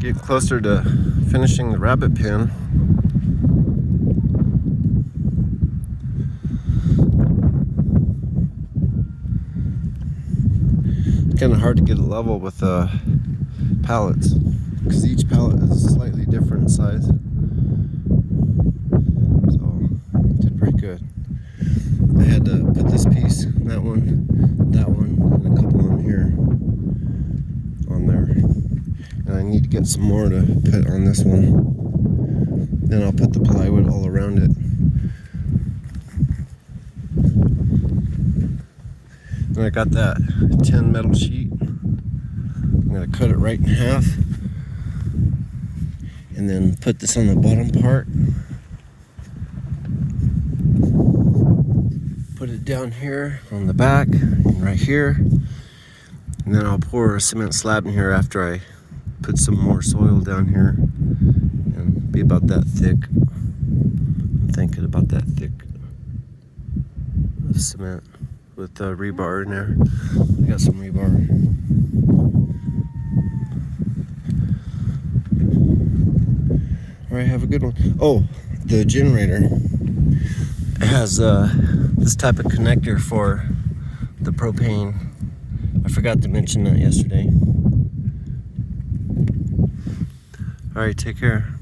Getting closer to finishing the rabbit pen. It's kind of hard to get a level with pallets because each pallet is slightly different in size. So, did pretty good. I had to put this piece, that one, and a couple in here, on there. And I need to get some more to put on this one. Then I'll put the plywood all around it. And I got that 10 metal sheet. I'm going to cut it right in half. And then put this on the bottom part. Put it down here on the back and right here. And then I'll pour a cement slab in here after I put some more soil down here. And be about that thick. I'm thinking about that thick of cement with rebar in there. I got some rebar. All right, have a good one. Oh, the generator has this type of connector for the propane. I forgot to mention that yesterday. All right, take care.